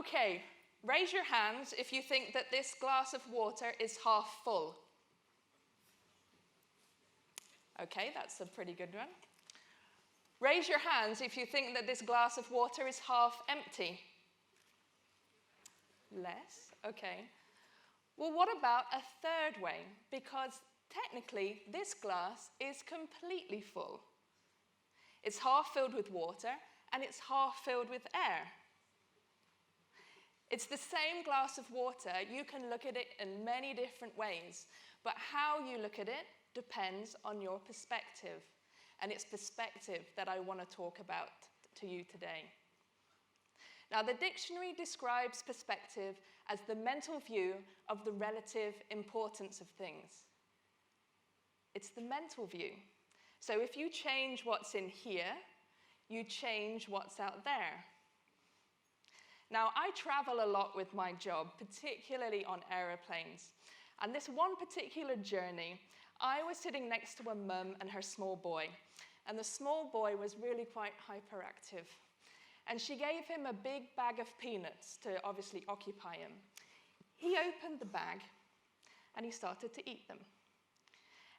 Okay, raise your hands if you think that this glass of water is half full. Okay, that's a pretty good one. Raise your hands if you think that this glass of water is half empty. Less, okay. Well, what about a third way? Because technically, this glass is completely full. It's half filled with water, and it's half filled with air. It's the same glass of water. You can look at it in many different ways, but how you look at it depends on your perspective. And it's perspective that I want to talk about to you today. Now, the dictionary describes perspective as the mental view of the relative importance of things. It's the mental view. So if you change what's in here, you change what's out there. Now, I travel a lot with my job, particularly on aeroplanes. And this one particular journey, I was sitting next to a mum and her small boy. And the small boy was really quite hyperactive. And she gave him a big bag of peanuts to obviously occupy him. He opened the bag and he started to eat them.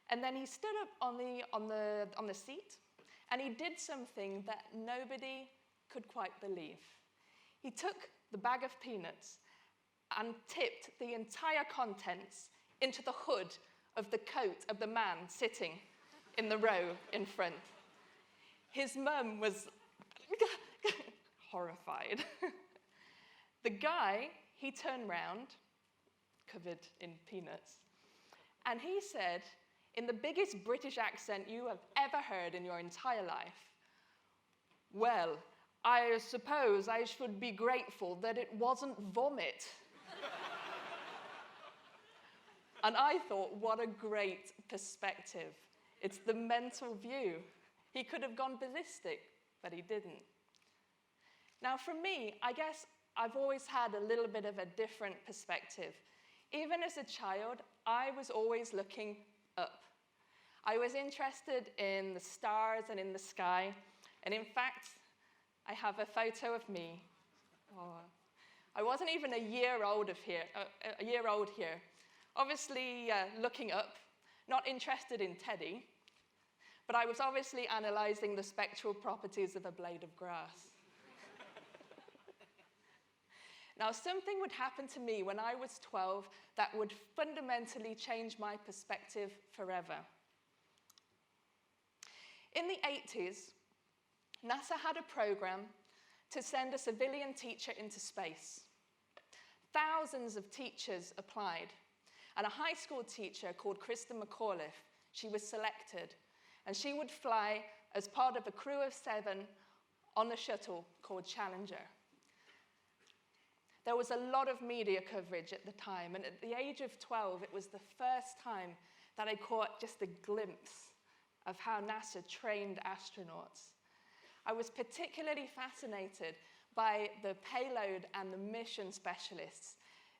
And then he stood up on the seat and he did something that nobody could quite believe. He took the bag of peanuts and tipped the entire contents into the hood of the coat of the man sitting in the row in front. His mum was horrified. The guy, he turned round, covered in peanuts, and he said, in the biggest British accent you have ever heard in your entire life, "Well, I suppose I should be grateful that it wasn't vomit." And I thought, what a great perspective. It's the mental view. He could have gone ballistic, but he didn't. Now, for me, I guess I've always had a little bit of a different perspective. Even as a child, I was always looking up. I was interested in the stars and in the sky. And in fact, I have a photo of me. Oh, I wasn't even a year old here. Obviously, looking up, not interested in Teddy, but I was obviously analyzing the spectral properties of a blade of grass. Now, something would happen to me when I was 12 that would fundamentally change my perspective forever. In the 80s, NASA had a program to send a civilian teacher into space. Thousands of teachers applied, and a high school teacher called Krista McAuliffe, she was selected, and she would fly as part of a crew of 7 on the shuttle called Challenger. There was a lot of media coverage at the time, and at the age of 12, it was the first time that I caught just a glimpse of how NASA trained astronauts. I was particularly fascinated by the payload and the mission specialists.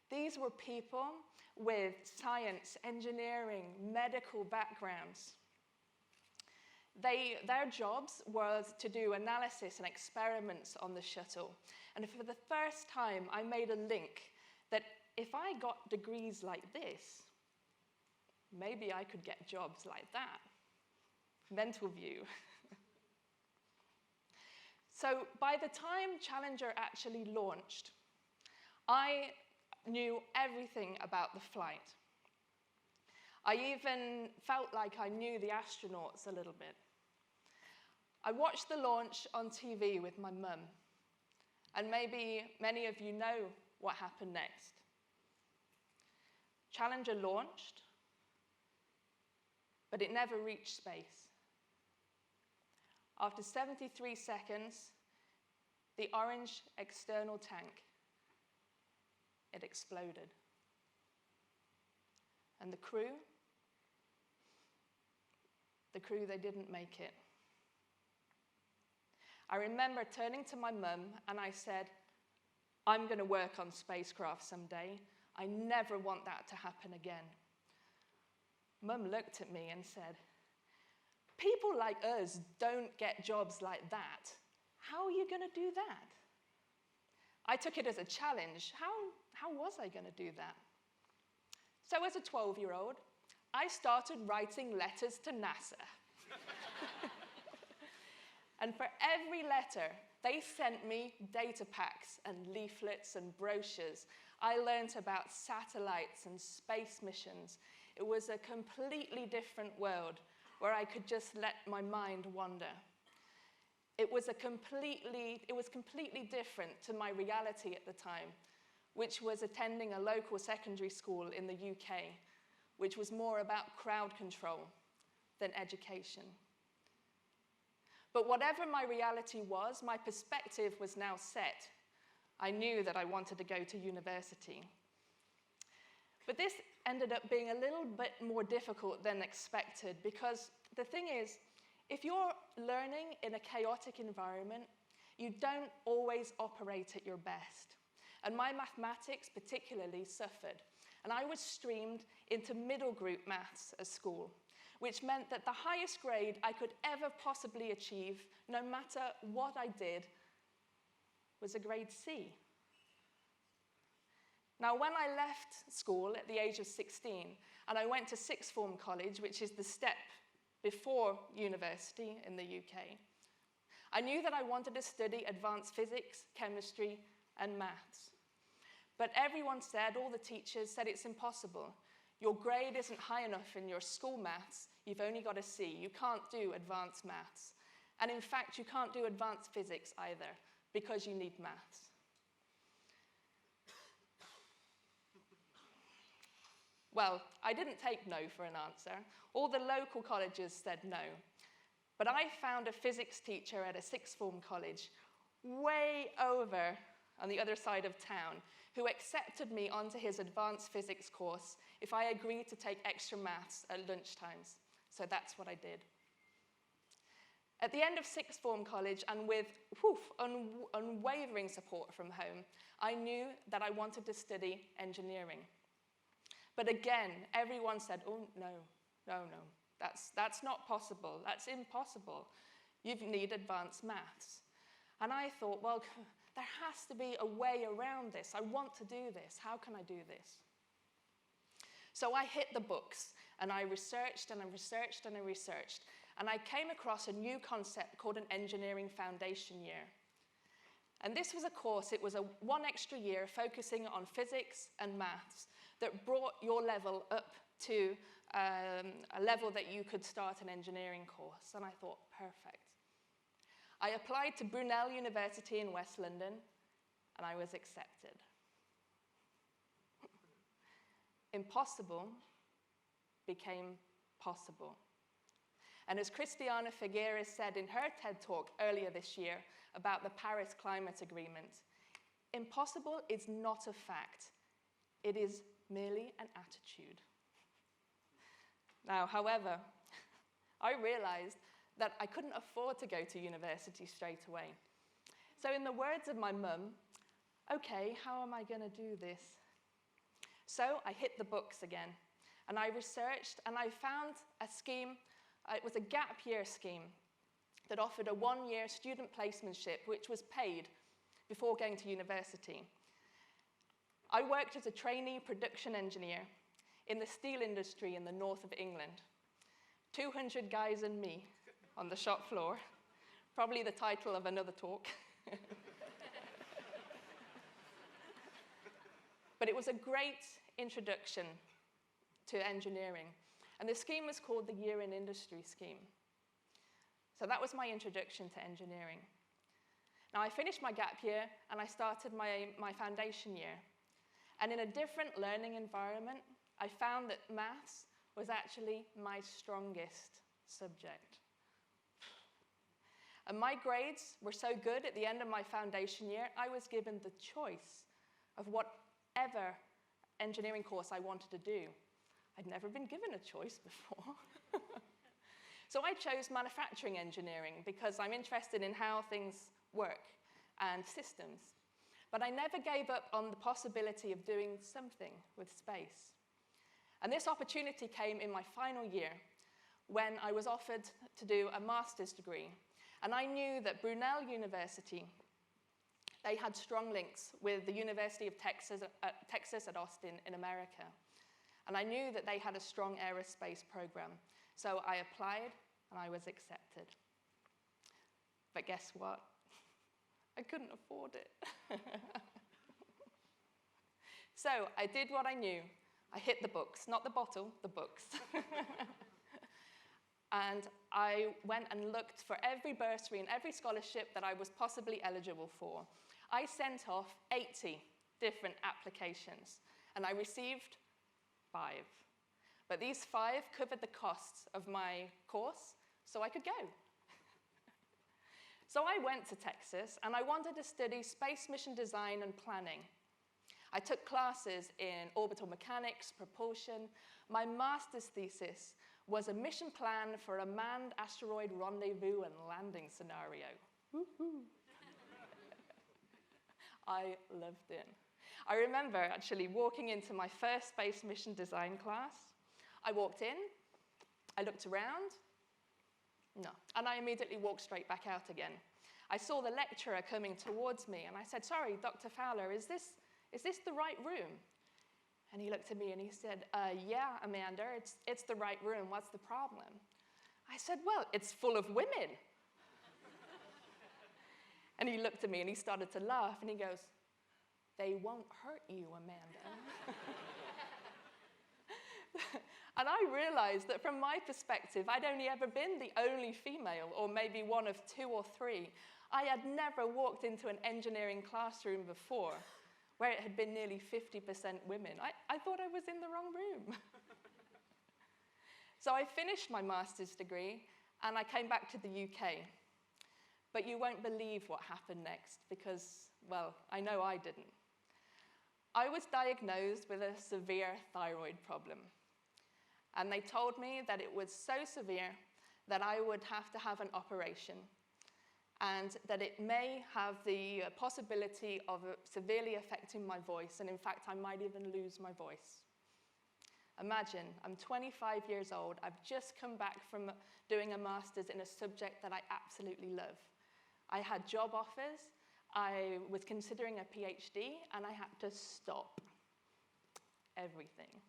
These were people with science, engineering, medical backgrounds. Their jobs was to do analysis and experiments on the shuttle. And for the first time, I made a link that if I got degrees like this, maybe I could get jobs like that. Mental view. So by the time Challenger actually launched, I knew everything about the flight. I even felt like I knew the astronauts a little bit. I watched the launch on TV with my mum, and maybe many of you know what happened next. Challenger launched, but it never reached space. After 73 seconds, the orange external tank, it exploded. And the crew, they didn't make it. I remember turning to my mum and I said, "I'm going to work on spacecraft someday. I never want that to happen again." Mum looked at me and said, "People like us don't get jobs like that. How are you going to do that?" I took it as a challenge. How was I going to do that? So as a 12-year-old, I started writing letters to NASA. And for every letter, they sent me data packs and leaflets and brochures. I learned about satellites and space missions. It was a completely different world where I could just let my mind wander. It was completely different to my reality at the time, which was attending a local secondary school in the UK, which was more about crowd control than education. But whatever my reality was, my perspective was now set. I knew that I wanted to go to university. But this ended up being a little bit more difficult than expected, because the thing is, if you're learning in a chaotic environment, you don't always operate at your best. And my mathematics particularly suffered. And I was streamed into middle group maths at school, which meant that the highest grade I could ever possibly achieve, no matter what I did, was a grade C. Now, when I left school at the age of 16, and I went to sixth form college, which is the step before university in the UK, I knew that I wanted to study advanced physics, chemistry, and maths. But everyone said, all the teachers said, it's impossible. Your grade isn't high enough in your school maths. You've only got a C. You can't do advanced maths. And in fact, you can't do advanced physics either, because you need maths. Well, I didn't take no for an answer. All the local colleges said no. But I found a physics teacher at a sixth form college way over on the other side of town who accepted me onto his advanced physics course if I agreed to take extra maths at lunchtimes. So that's what I did. At the end of sixth form college, and with unwavering support from home, I knew that I wanted to study engineering. But again, everyone said, oh, no, that's not possible, that's impossible. You need advanced maths. And I thought, well, there has to be a way around this. I want to do this. How can I do this? So I hit the books, and I researched, and I researched, and I researched. And I came across a new concept called an engineering foundation year. And this was a course, it was one extra year focusing on physics and maths that brought your level up to a level that you could start an engineering course. And I thought, perfect. I applied to Brunel University in West London, and I was accepted. Impossible became possible. And as Christiana Figueres said in her TED Talk earlier this year about the Paris Climate Agreement, impossible is not a fact. It is merely an attitude. Now, however, I realized that I couldn't afford to go to university straight away. So in the words of my mum, okay, how am I going to do this? So I hit the books again, and I researched, and I found a scheme. It was a gap year scheme that offered a one-year student placementship, which was paid before going to university. I worked as a trainee production engineer in the steel industry in the north of England. 200 guys and me on the shop floor, probably the title of another talk. But it was a great introduction to engineering. And the scheme was called the Year in Industry scheme. So that was my introduction to engineering. Now I finished my gap year and I started my foundation year. And in a different learning environment, I found that maths was actually my strongest subject. And my grades were so good at the end of my foundation year, I was given the choice of whatever engineering course I wanted to do. I'd never been given a choice before. So I chose manufacturing engineering because I'm interested in how things work and systems. But I never gave up on the possibility of doing something with space. And this opportunity came in my final year when I was offered to do a master's degree. And I knew that Brunel University, they had strong links with the University of Texas at Austin in America. And I knew that they had a strong aerospace program. So I applied, and I was accepted. But guess what? I couldn't afford it. So I did what I knew. I hit the books, not the bottle, the books. And I went and looked for every bursary and every scholarship that I was possibly eligible for. I sent off 80 different applications, and I received 5. But these 5 covered the costs of my course, so I could go. So I went to Texas, and I wanted to study space mission design and planning. I took classes in orbital mechanics, propulsion. My master's thesis was a mission plan for a manned asteroid rendezvous and landing scenario. Woo-hoo. I loved it. I remember actually walking into my first space mission design class. I walked in, I looked around, no, and I immediately walked straight back out again. I saw the lecturer coming towards me, and I said, "Sorry, Dr. Fowler, is this the right room?" And he looked at me and he said, "Yeah, Amanda, it's the right room. What's the problem?" I said, "Well, it's full of women." And he looked at me and he started to laugh, and he goes, "They won't hurt you, Amanda." And I realized that from my perspective, I'd only ever been the only female, or maybe one of 2 or 3. I had never walked into an engineering classroom before where it had been nearly 50% women. I thought I was in the wrong room. So I finished my master's degree, and I came back to the UK. But you won't believe what happened next, because, well, I know I didn't. I was diagnosed with a severe thyroid problem. And they told me that it was so severe that I would have to have an operation, and that it may have the possibility of severely affecting my voice, and in fact, I might even lose my voice. Imagine, I'm 25 years old, I've just come back from doing a master's in a subject that I absolutely love. I had job offers, I was considering a PhD, and I had to stop everything.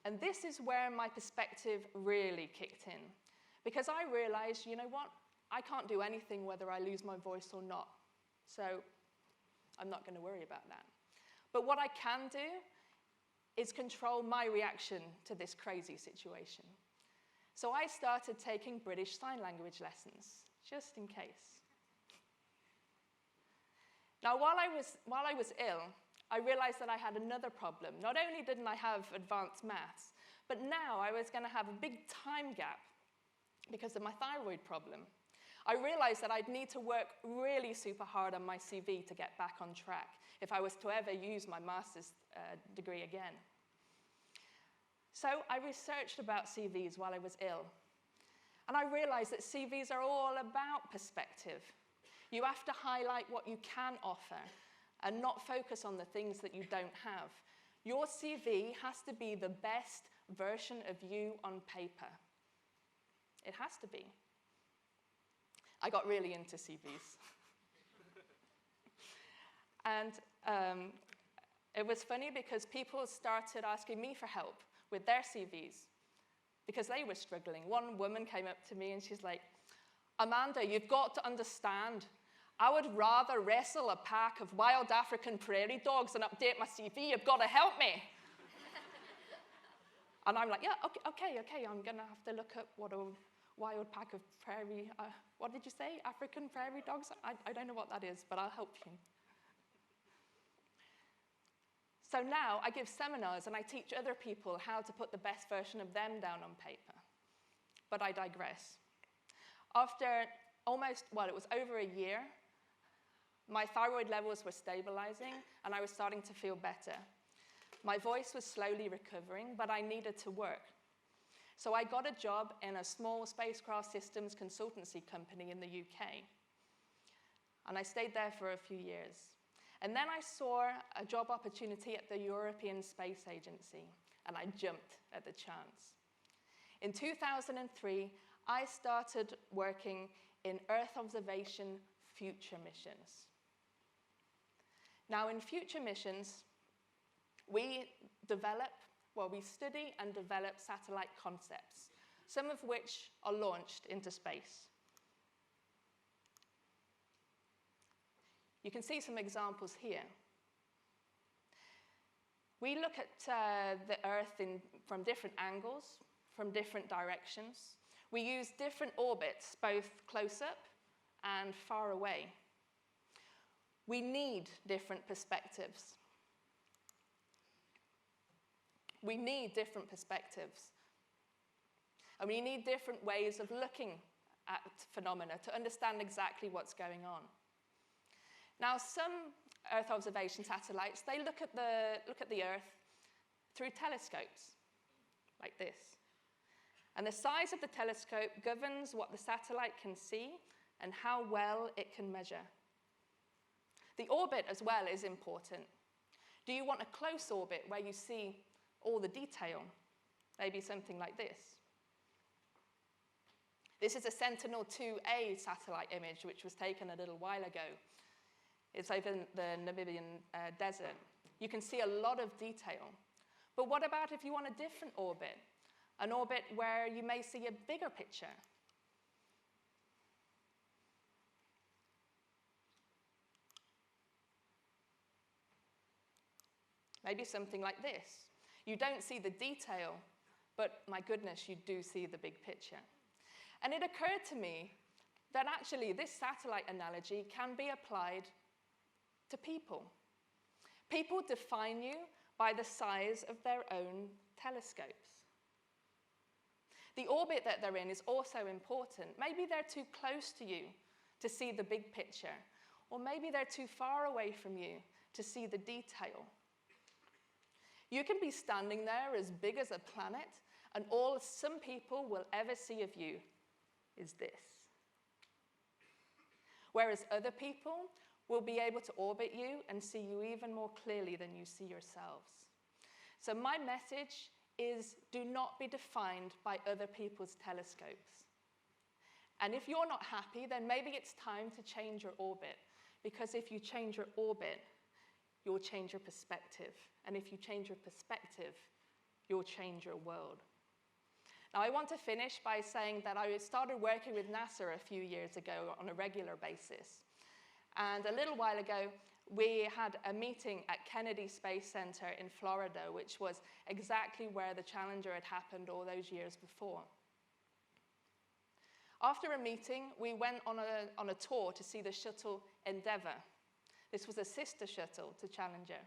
And this is where my perspective really kicked in, because I realized, you know what? I can't do anything whether I lose my voice or not. So I'm not going to worry about that. But what I can do is control my reaction to this crazy situation. So I started taking British Sign Language lessons, just in case. Now, while I was ill, I realized that I had another problem. Not only didn't I have advanced maths, but now I was going to have a big time gap because of my thyroid problem. I realized that I'd need to work really super hard on my CV to get back on track if I was to ever use my master's degree again. So I researched about CVs while I was ill. And I realized that CVs are all about perspective. You have to highlight what you can offer and not focus on the things that you don't have. Your CV has to be the best version of you on paper. It has to be. I got really into CVs. And it was funny because people started asking me for help with their CVs because they were struggling. One woman came up to me and she's like, "Amanda, you've got to understand, I would rather wrestle a pack of wild African prairie dogs than update my CV. You've got to help me." And I'm like, "Yeah, okay, I'm going to have to look up what a wild pack of prairie, what did you say? African prairie dogs? I don't know what that is, but I'll help you." So now I give seminars and I teach other people how to put the best version of them down on paper. But I digress. After it was over a year, my thyroid levels were stabilizing and I was starting to feel better. My voice was slowly recovering, but I needed to work. So I got a job in a small spacecraft systems consultancy company in the UK. And I stayed there for a few years. And then I saw a job opportunity at the European Space Agency, and I jumped at the chance. In 2003, I started working in Earth observation future missions. Now, in future missions, we study and develop satellite concepts, some of which are launched into space. You can see some examples here. We look at the Earth from different angles, from different directions. We use different orbits, both close up and far away. We need different perspectives. We need different perspectives. And we need different ways of looking at phenomena to understand exactly what's going on. Now, some Earth observation satellites, they look at the Earth through telescopes, like this. And the size of the telescope governs what the satellite can see and how well it can measure. The orbit as well is important. Do you want a close orbit where you see all the detail? Maybe something like this. This is a Sentinel-2A satellite image, which was taken a little while ago. It's over the Namibian desert. You can see a lot of detail. But what about if you want a different orbit? An orbit where you may see a bigger picture? Maybe something like this. You don't see the detail, but my goodness, you do see the big picture. And it occurred to me that actually this satellite analogy can be applied to people. People define you by the size of their own telescopes. The orbit that they're in is also important. Maybe they're too close to you to see the big picture, or maybe they're too far away from you to see the detail. You can be standing there as big as a planet, and all some people will ever see of you is this. Whereas other people will be able to orbit you and see you even more clearly than you see yourselves. So my message is, do not be defined by other people's telescopes. And if you're not happy, then maybe it's time to change your orbit, because if you change your orbit, you'll change your perspective. And if you change your perspective, you'll change your world. Now, I want to finish by saying that I started working with NASA a few years ago on a regular basis. And a little while ago, we had a meeting at Kennedy Space Center in Florida, which was exactly where the Challenger had happened all those years before. After a meeting, we went on a tour to see the shuttle Endeavour. This was a sister shuttle to Challenger.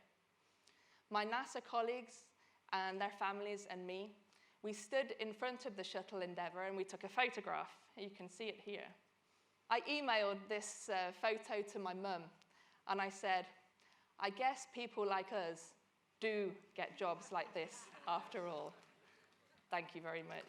My NASA colleagues and their families and me, we stood in front of the shuttle Endeavour and we took a photograph. You can see it here. I emailed this photo to my mum, and I said, I guess people like us do get jobs like this after all. Thank you very much.